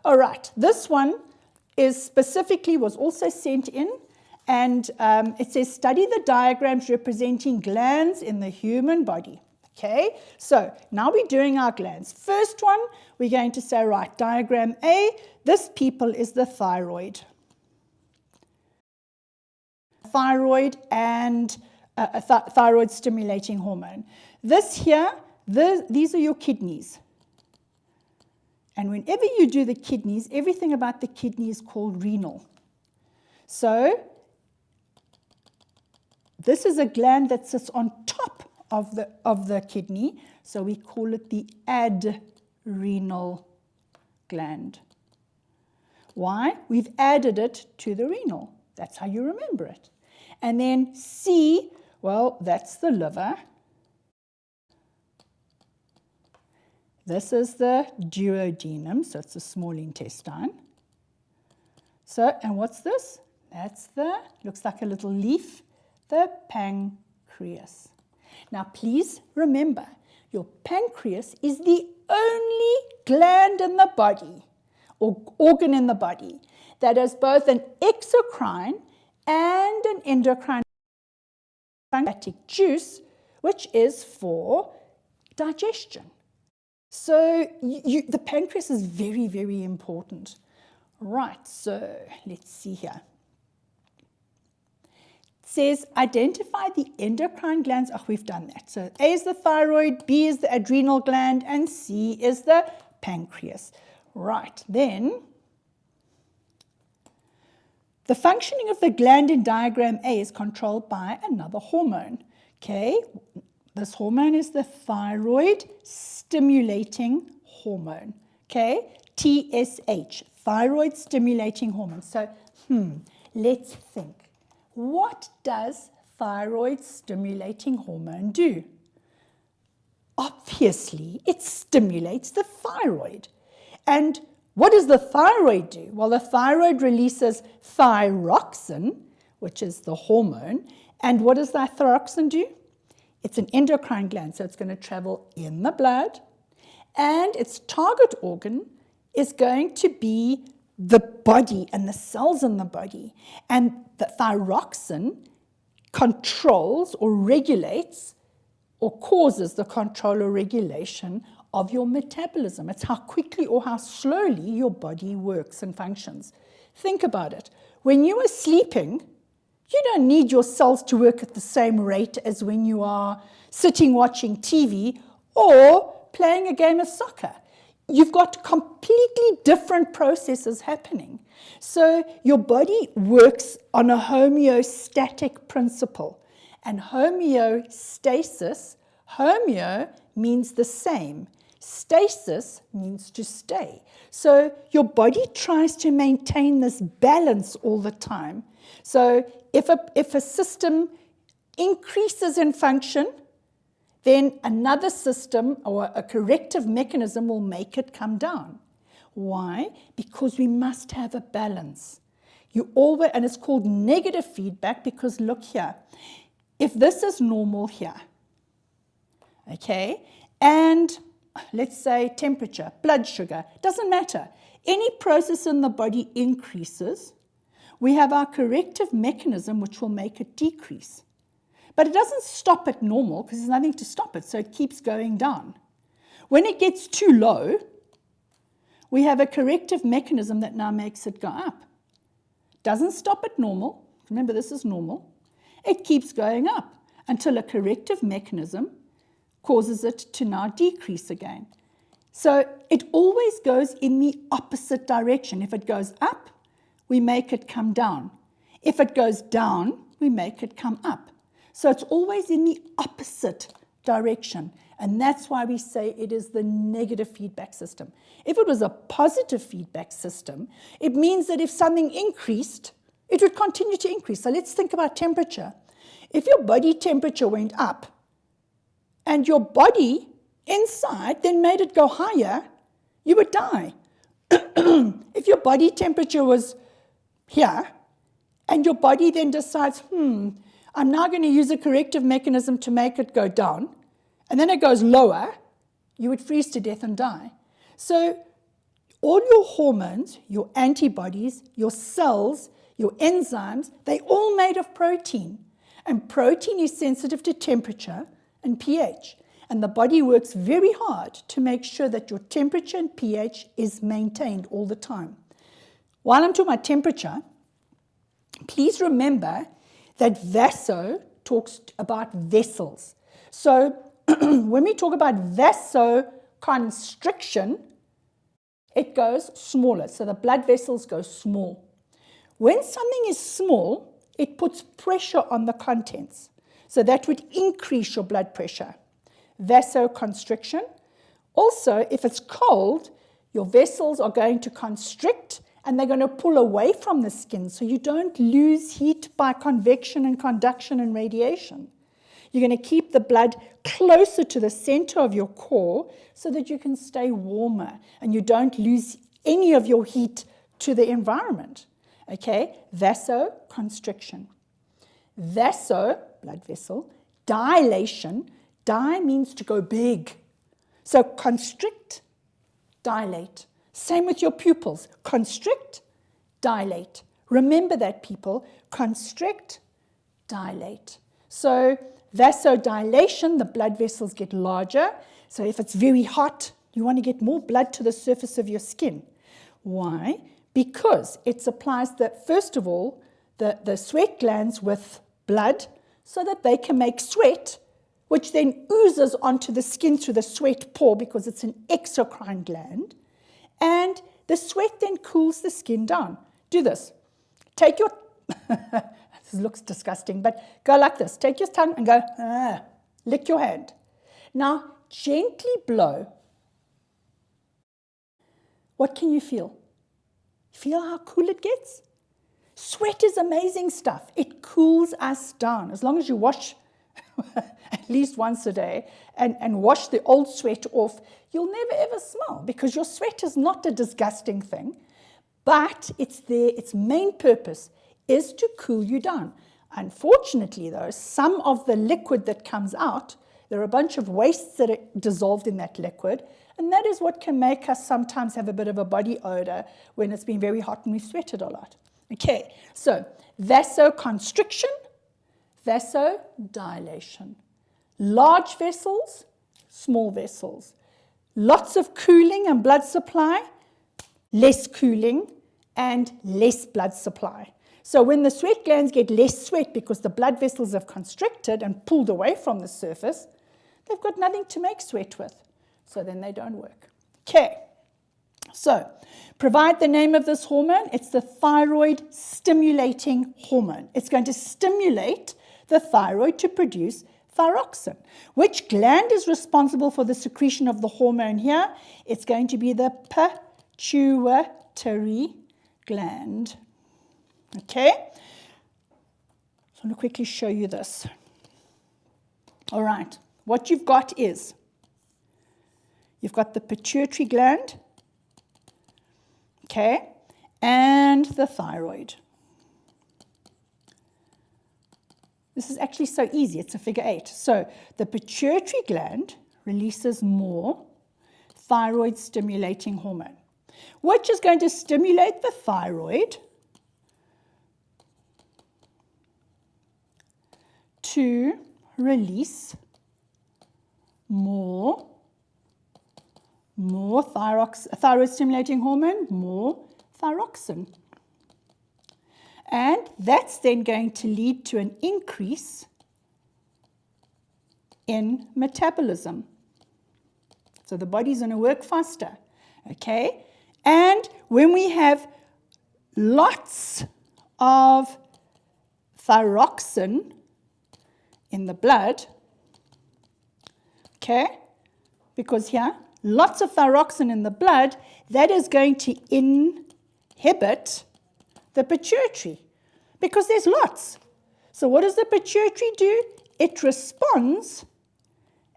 All right, this one was also sent in, and it says, study the diagrams representing glands in the human body. Okay, so now we're doing our glands. First one, we're going to say, right, diagram A, this people is the thyroid. Thyroid and thyroid stimulating hormone. This here, these are your kidneys. And whenever you do the kidneys, everything about the kidney is called renal. So this is a gland that sits on top of the kidney, so we call it the adrenal gland. Why? We've added it to the renal. That's how you remember it. And then C, well, that's the liver. This is the duodenum, so it's the small intestine. So, and what's this? That's looks like a little leaf, the pancreas. Now, please remember, your pancreas is the only gland in the body, or organ in the body, that has both an exocrine and an endocrine pancreatic juice, which is for digestion. So the pancreas is very, very important. Right, so let's see here. It says, identify the endocrine glands. Oh, we've done that. So A is the thyroid, B is the adrenal gland, and C is the pancreas. Right, then the functioning of the gland in diagram A is controlled by another hormone. Okay, this hormone is the thyroid stimulating hormone. Okay, TSH, thyroid stimulating hormone. So, let's think. What does thyroid stimulating hormone do? Obviously, it stimulates the thyroid. And what does the thyroid do? Well, the thyroid releases thyroxine, which is the hormone. And what does that thyroxine do? It's an endocrine gland, so it's going to travel in the blood. And its target organ is going to be the body and the cells in the body. And the thyroxine controls or regulates or causes the control or regulation of your metabolism. It's how quickly or how slowly your body works and functions. Think about it. When you are sleeping, you don't need your cells to work at the same rate as when you are sitting watching TV or playing a game of soccer. You've got completely different processes happening. So your body works on a homeostatic principle. And homeostasis, homeo means the same. Stasis means to stay. So your body tries to maintain this balance all the time. So if a system increases in function, then another system or a corrective mechanism will make it come down. Why? Because we must have a balance. And it's called negative feedback because look here. If this is normal here, okay, and let's say temperature, blood sugar, doesn't matter. Any process in the body increases, we have our corrective mechanism which will make it decrease. But it doesn't stop at normal because there's nothing to stop it, so it keeps going down. When it gets too low, we have a corrective mechanism that now makes it go up. Doesn't stop at normal. Remember, this is normal. It keeps going up until a corrective mechanism causes it to now decrease again. So it always goes in the opposite direction. If it goes up, we make it come down. If it goes down, we make it come up. So it's always in the opposite direction. And that's why we say it is the negative feedback system. If it was a positive feedback system, it means that if something increased, it would continue to increase. So let's think about temperature. If your body temperature went up and your body inside then made it go higher, you would die. If your body temperature was here and your body then decides, I'm now going to use a corrective mechanism to make it go down, and then it goes lower, you would freeze to death and die. So all your hormones, your antibodies, your cells, your enzymes, they're all made of protein. And protein is sensitive to temperature and pH. And the body works very hard to make sure that your temperature and pH is maintained all the time. While I'm talking about temperature, please remember that vaso talks about vessels. So when we talk about vasoconstriction, it goes smaller. So the blood vessels go small. When something is small, it puts pressure on the contents. So that would increase your blood pressure. Vasoconstriction. Also, if it's cold, your vessels are going to constrict and they're going to pull away from the skin so you don't lose heat by convection and conduction and radiation. You're going to keep the blood closer to the center of your core so that you can stay warmer and you don't lose any of your heat to the environment. Okay, vasoconstriction. Vaso, blood vessel, dilation. Di means to go big. So constrict, dilate. Same with your pupils. Constrict, dilate. Remember that, people. Constrict, dilate. So vasodilation, the blood vessels get larger. So if it's very hot, you want to get more blood to the surface of your skin. Why? Because it supplies, first of all, the sweat glands with blood so that they can make sweat, which then oozes onto the skin through the sweat pore because it's an exocrine gland. And the sweat then cools the skin down. Do this. Take your, this looks disgusting, but go like this. Take your tongue and go, lick your hand. Now, gently blow. What can you feel? Feel how cool it gets? Sweat is amazing stuff. It cools us down. As long as you wash at least once a day and wash the old sweat off, you'll never ever smell because your sweat is not a disgusting thing, but its main purpose is to cool you down. Unfortunately, though, some of the liquid that comes out, there are a bunch of wastes that are dissolved in that liquid, and that is what can make us sometimes have a bit of a body odor when it's been very hot and we've sweated a lot. Okay, so vasoconstriction, vasodilation. Large vessels, small vessels. Lots of cooling and blood supply, less cooling and less blood supply. So when the sweat glands get less sweat because the blood vessels have constricted and pulled away from the surface, they've got nothing to make sweat with. So then they don't work. Okay, so provide the name of this hormone. It's the thyroid stimulating hormone. It's going to stimulate the thyroid to produce thyroxine. Which gland is responsible for the secretion of the hormone here? It's going to be the pituitary gland. Okay, so I'm going to quickly show you this. All right, what you've got is, you've got the pituitary gland, okay, and the thyroid. This is actually so easy, it's a figure 8. So the pituitary gland releases more thyroid stimulating hormone, which is going to stimulate the thyroid to release more thyroid stimulating hormone, more thyroxine. And that's then going to lead to an increase in metabolism. So the body's going to work faster, okay? And when we have lots of thyroxine in the blood, okay, because here, lots of thyroxine in the blood, that is going to inhibit the pituitary because there's lots. So what does the pituitary do? It responds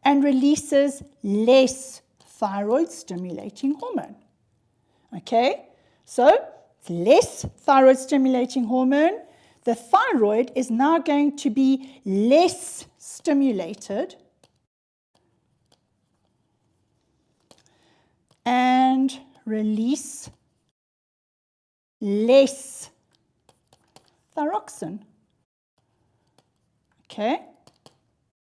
and releases less thyroid stimulating hormone. Okay, so less thyroid stimulating hormone. The thyroid is now going to be less stimulated and release less thyroxine. Okay?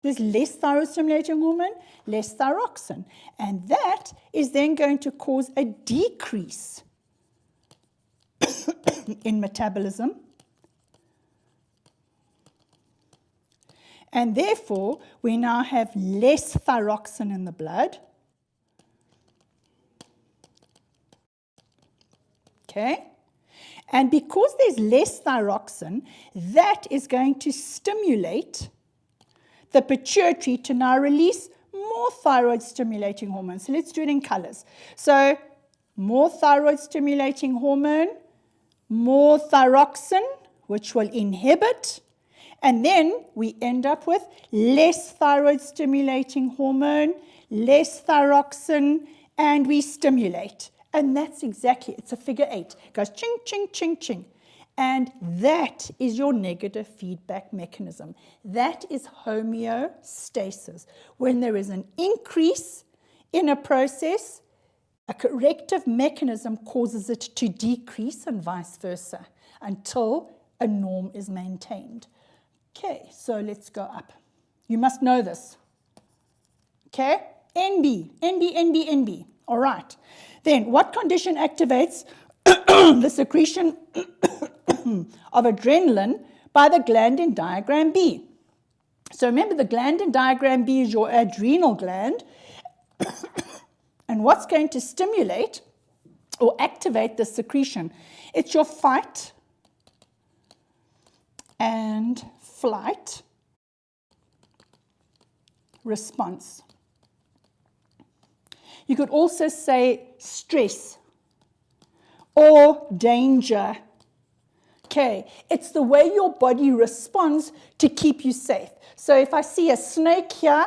There's less thyroid-stimulating hormone, less thyroxine. And that is then going to cause a decrease in metabolism. And therefore, we now have less thyroxine in the blood. Okay? And because there's less thyroxine, that is going to stimulate the pituitary to now release more thyroid-stimulating hormones. So let's do it in colors. So more thyroid-stimulating hormone, more thyroxine, which will inhibit, and then we end up with less thyroid-stimulating hormone, less thyroxine, and we stimulate. And that's exactly, it's a figure 8. It goes ching, ching, ching, ching. And that is your negative feedback mechanism. That is homeostasis. When there is an increase in a process, a corrective mechanism causes it to decrease and vice versa until a norm is maintained. Okay, so let's go up. You must know this. Okay, NB, NB, NB, NB. All right. Then what condition activates the secretion of adrenaline by the gland in diagram B? So remember, the gland in diagram B is your adrenal gland. And what's going to stimulate or activate the secretion? It's your fight and flight response. You could also say stress or danger. Okay, it's the way your body responds to keep you safe. So if I see a snake here,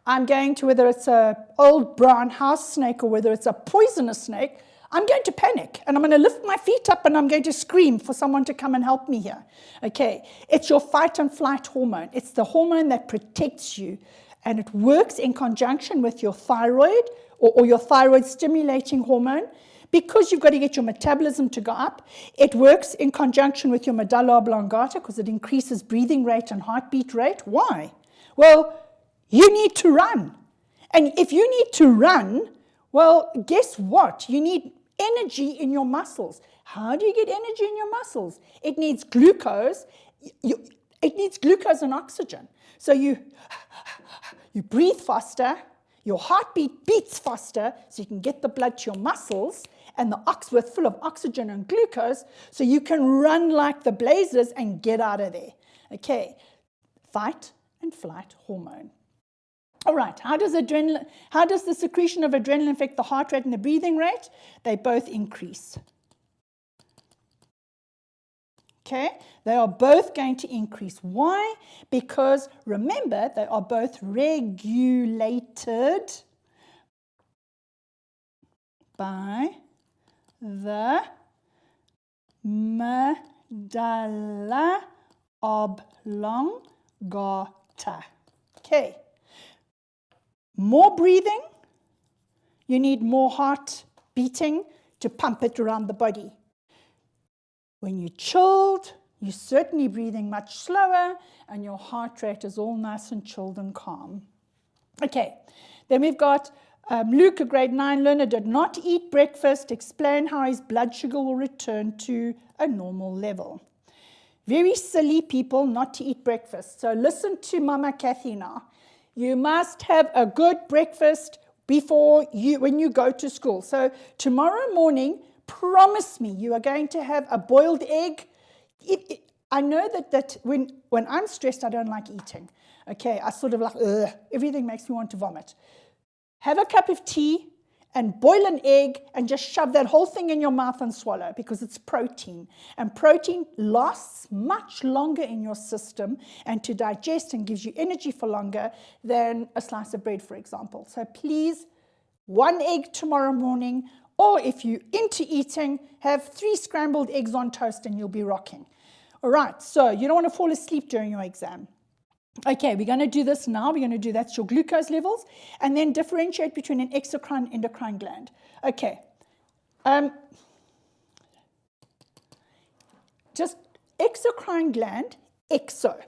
I'm going to, whether it's an old brown house snake or whether it's a poisonous snake, I'm going to panic and I'm going to lift my feet up and I'm going to scream for someone to come and help me here. Okay, it's your fight and flight hormone. It's the hormone that protects you, and it works in conjunction with your thyroid or your thyroid stimulating hormone. Because you've got to get your metabolism to go up, it works in conjunction with your medulla oblongata because it increases breathing rate and heartbeat rate. Why? Well, you need to run. And if you need to run, well, guess what? You need energy in your muscles. How do you get energy in your muscles? It needs glucose. It needs glucose and oxygen. So you breathe faster, your heartbeat beats faster, so you can get the blood to your muscles, and the ox with full of oxygen and glucose, so you can run like the blazes and get out of there. Okay, fight and flight hormone. All right, how does the secretion of adrenaline affect the heart rate and the breathing rate? They both increase. Okay, they are both going to increase. Why? Because remember, they are both regulated by the medulla oblongata. Okay. More breathing, you need more heart beating to pump it around the body. When you're chilled, you're certainly breathing much slower and your heart rate is all nice and chilled and calm. Okay, then we've got Luke, a grade 9 learner, did not eat breakfast. Explain how his blood sugar will return to a normal level. Very silly people not to eat breakfast. So listen to Mama Kathy now. You must have a good breakfast when you go to school. So tomorrow morning, promise me you are going to have a boiled egg. I know that when I'm stressed, I don't like eating. Okay, I sort of like, everything makes me want to vomit. Have a cup of tea and boil an egg and just shove that whole thing in your mouth and swallow, because it's protein. And protein lasts much longer in your system and to digest and gives you energy for longer than a slice of bread, for example. So please, 1 egg tomorrow morning, or if you're into eating, have 3 scrambled eggs on toast and you'll be rocking. All right, so you don't want to fall asleep during your exam. Okay, we're going to do this now. We're going to do that's your glucose levels, and then differentiate between an exocrine and endocrine gland. Okay, Just exocrine gland, exo.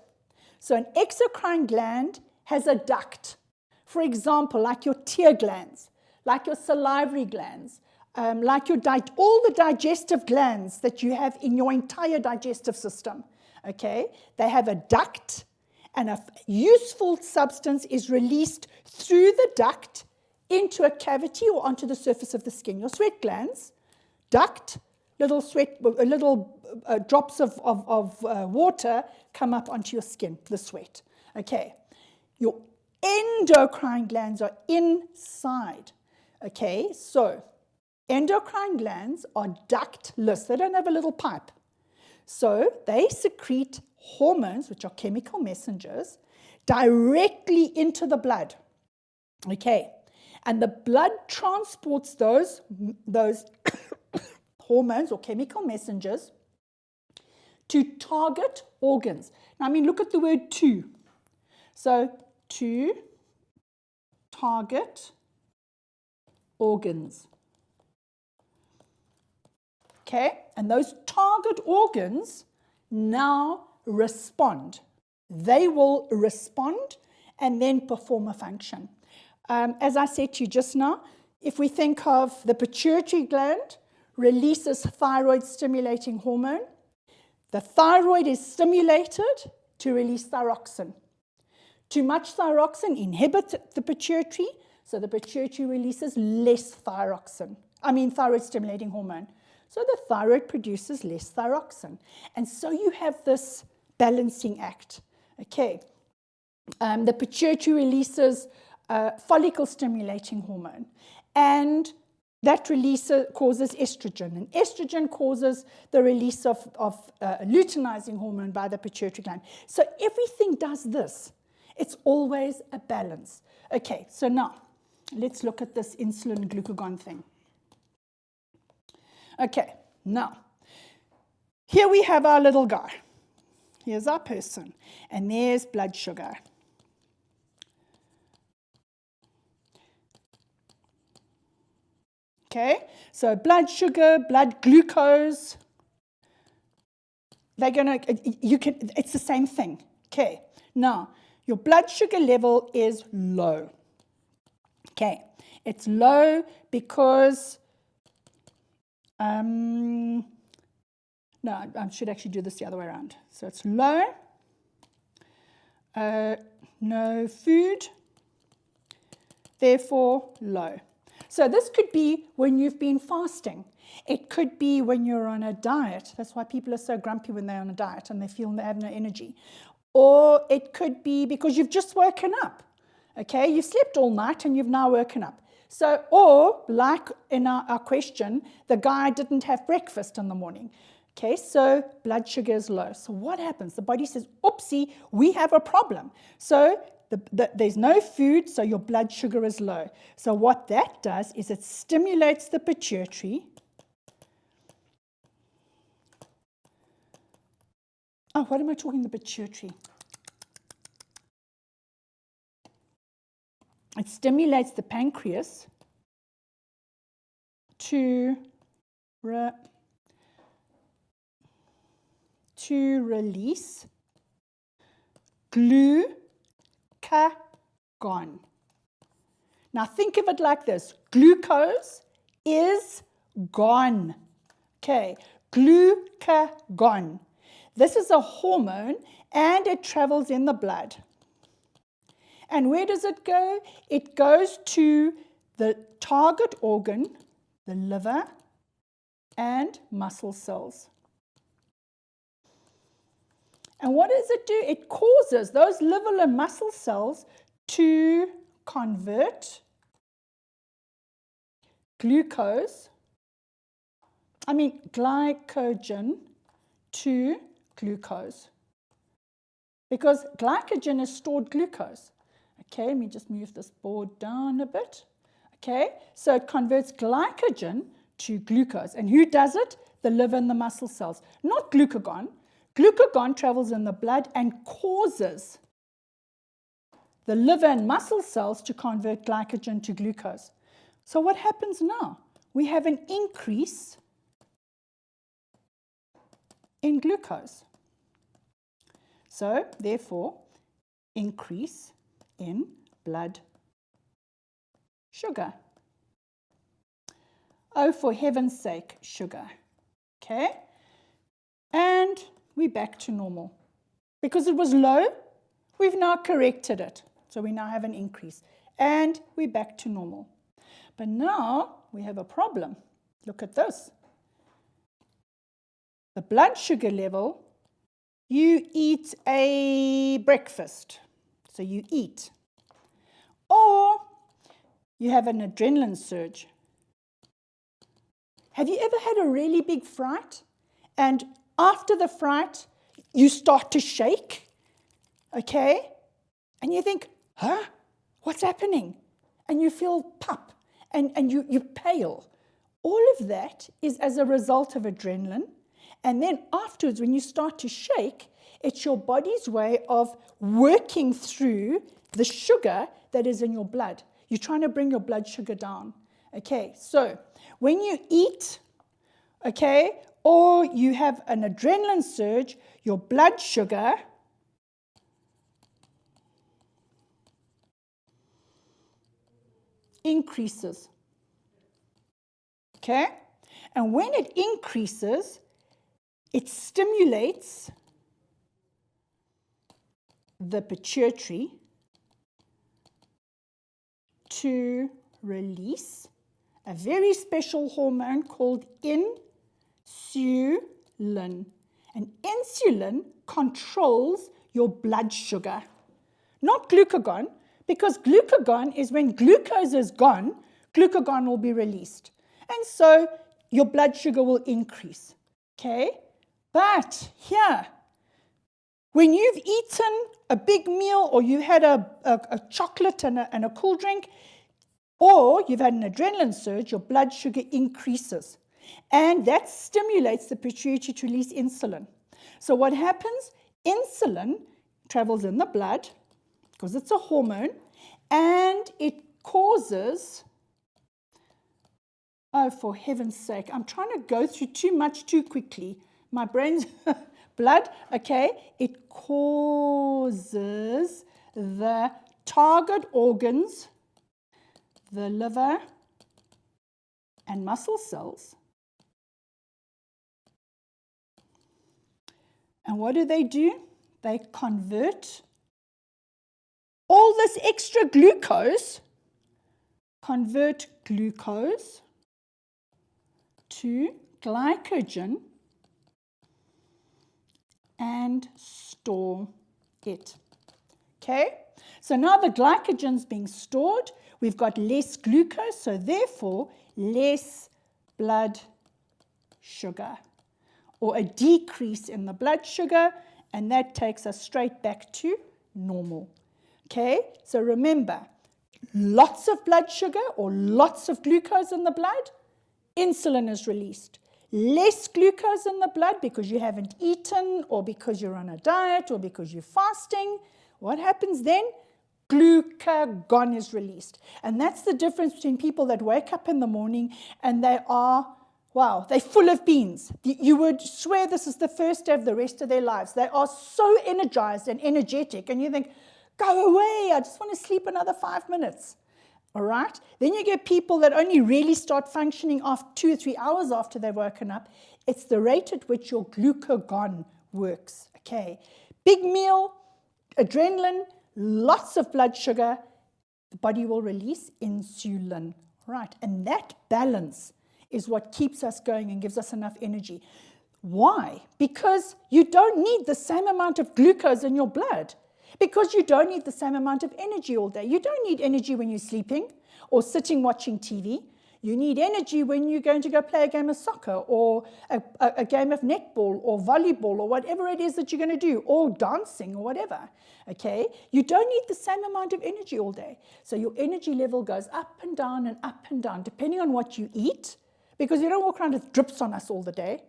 So an exocrine gland has a duct. For example, like your tear glands, like your salivary glands, like all the digestive glands that you have in your entire digestive system. Okay, they have a duct, and a useful substance is released through the duct into a cavity or onto the surface of the skin. Your sweat glands, duct, little drops of water come up onto your skin, the sweat. Okay, your endocrine glands are inside. Okay, so endocrine glands are ductless. They don't have a little pipe. So they secrete hormones, which are chemical messengers, directly into the blood. Okay, and the blood transports those hormones or chemical messengers to target organs. Now, I mean, look at the word to. So, to target organs. Okay, and those target organs now respond. They will respond and then perform a function. As I said to you just now, if we think of the pituitary gland, releases thyroid stimulating hormone. The thyroid is stimulated to release thyroxine. Too much thyroxine inhibits the pituitary, so the pituitary releases less thyroid stimulating hormone. So the thyroid produces less thyroxine. And so you have this balancing act. Okay. The pituitary releases follicle stimulating hormone. And that causes estrogen. And estrogen causes the release of luteinizing hormone by the pituitary gland. So everything does this. It's always a balance. Okay, so now let's look at this insulin glucagon thing. Okay, now, here we have our little guy. Here's our person. And there's blood sugar. Okay, so blood sugar, blood glucose, it's the same thing. Okay, now, your blood sugar level is low. Okay, it's low because no, I should actually do this the other way around. So it's low, no food, therefore low. So this could be when you've been fasting. It could be when you're on a diet. That's why people are so grumpy when they're on a diet and they feel they have no energy. Or it could be because you've just woken up. Okay, you slept all night and you've now woken up. So, or like in our question, the guy didn't have breakfast in the morning. Okay, so blood sugar is low. So what happens? The body says, oopsie, we have a problem. So there's no food, so your blood sugar is low. So what that does is it stimulates the pituitary. Oh, what am I talking the pituitary? It stimulates the pancreas to release glucagon. Now think of it like this. Glucose is gone. Okay, glucagon. This is a hormone and it travels in the blood. And where does it go? It goes to the target organ, the liver, and muscle cells. And what does it do? It causes those liver and muscle cells to convert glycogen to glucose. Because glycogen is stored glucose. Okay, let me just move this board down a bit. Okay, so it converts glycogen to glucose. And who does it? The liver and the muscle cells. Not glucagon. Glucagon travels in the blood and causes the liver and muscle cells to convert glycogen to glucose. So what happens now? we have an increase in glucose. So, therefore, increase in blood sugar. Oh, for heaven's sake, sugar. Okay? And we're back to normal. Because it was low, we've now corrected it. So we now have an increase. And we're back to normal. But now we have a problem. Look at this. The blood sugar level, you eat a breakfast. So you eat. Or you have an adrenaline surge. Have you ever had a really big fright? And after the fright, you start to shake, okay? And you think, huh? What's happening? And you feel pup, and you're pale. All of that is as a result of adrenaline. And then afterwards, when you start to shake, it's your body's way of working through the sugar that is in your blood. You're trying to bring your blood sugar down. Okay, so when you eat, okay, or you have an adrenaline surge, your blood sugar increases. Okay? And when it increases, it stimulates the pituitary to release a very special hormone called insulin. And insulin controls your blood sugar, not glucagon, because glucagon is when glucose is gone, glucagon will be released. And so your blood sugar will increase. Okay? But here, when you've eaten a big meal or you had a chocolate and a cool drink, or you've had an adrenaline surge, your blood sugar increases. And that stimulates the pituitary to release insulin. So what happens? Insulin travels in the blood, because it's a hormone, and it causes, oh, for heaven's sake, I'm trying to go through too much too quickly. My brain's blood, okay, it causes the target organs, the liver and muscle cells. And what do? They convert all this extra glucose, convert glucose to glycogen and store it. Okay? So now the glycogen's being stored. We've got less glucose, so therefore less blood sugar, or a decrease in the blood sugar, and that takes us straight back to normal. Okay? So remember, lots of blood sugar or lots of glucose in the blood, insulin is released. Less glucose in the blood because you haven't eaten, or because you're on a diet, or because you're fasting. What happens then? Glucagon is released. And that's the difference between people that wake up in the morning and they are, wow, they're full of beans. You would swear this is the first day of the rest of their lives. They are so energized and energetic, and you think, go away, I just want to sleep another 5 minutes. All right? Then you get people that only really start functioning after 2 or 3 hours after they've woken up. It's the rate at which your glucagon works. Okay? Big meal, adrenaline, lots of blood sugar, the body will release insulin. Right? And that balance is what keeps us going and gives us enough energy. Why? Because you don't need the same amount of glucose in your blood. Because you don't need the same amount of energy all day. You don't need energy when you're sleeping or sitting watching TV. You need energy when you're going to go play a game of soccer or a game of netball or volleyball or whatever it is that you're going to do, or dancing or whatever. Okay? You don't need the same amount of energy all day. So your energy level goes up and down depending on what you eat, because you don't walk around with drips on us all the day.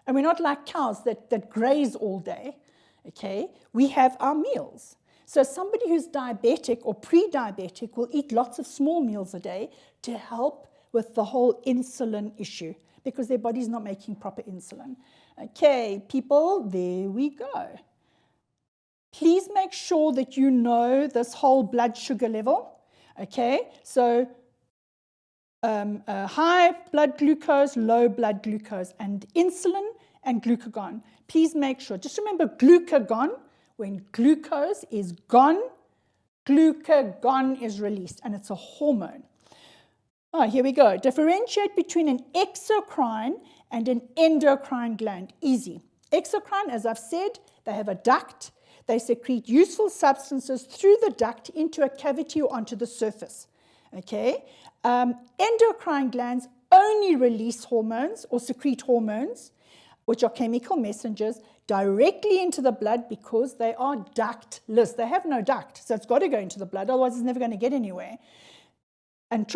And we're not like cows that graze all day. Okay, we have our meals. So somebody who's diabetic or pre-diabetic will eat lots of small meals a day to help with the whole insulin issue because their body's not making proper insulin. Okay, people, there we go. Please make sure that you know this whole blood sugar level. Okay, so high blood glucose, low blood glucose, and insulin and glucagon. Please make sure. Just remember glucagon, when glucose is gone, glucagon is released, and it's a hormone. Oh, here we go. Differentiate between an exocrine and an endocrine gland. Easy. Exocrine, as I've said, they have a duct. They secrete useful substances through the duct into a cavity or onto the surface. Okay. Endocrine glands only release hormones or secrete hormones, which are chemical messengers, directly into the blood because they are ductless. They have no duct, so it's got to go into the blood, otherwise it's never going to get anywhere. And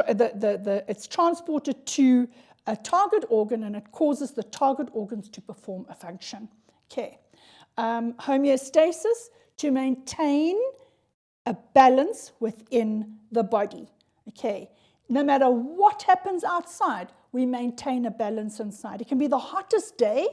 it's transported to a target organ, and it causes the target organs to perform a function. Okay. Homeostasis, to maintain a balance within the body. Okay. No matter what happens outside, we maintain a balance inside. It can be the hottest day,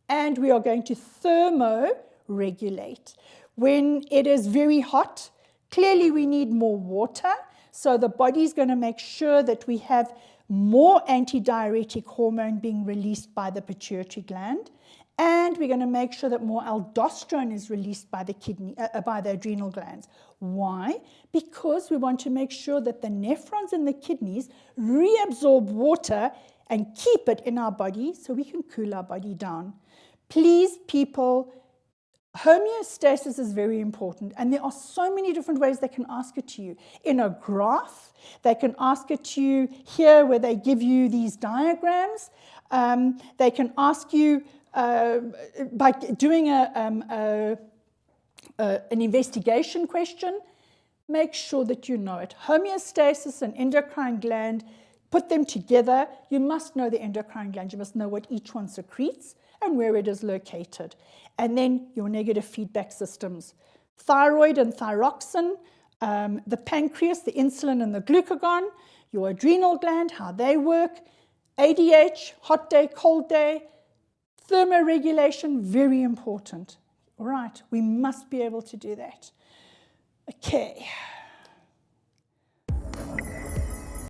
and we are going to thermoregulate. When it is very hot, clearly we need more water, so the body's going to make sure that we have more antidiuretic hormone being released by the pituitary gland, and we're going to make sure that more aldosterone is released by the adrenal glands. Why? Because we want to make sure that the nephrons in the kidneys reabsorb water and keep it in our body so we can cool our body down. Please, people, homeostasis is very important, and there are so many different ways they can ask it to you. In a graph, they can ask it to you here where they give you these diagrams. They can ask you by doing an investigation question. Make sure that you know it. Homeostasis and endocrine gland, put them together. You must know the endocrine gland. You must know what each one secretes and where it is located. And then your negative feedback systems. Thyroid and thyroxine, the pancreas, the insulin and the glucagon, your adrenal gland, how they work, ADH, hot day, cold day, thermoregulation, very important. All right, we must be able to do that. Okay.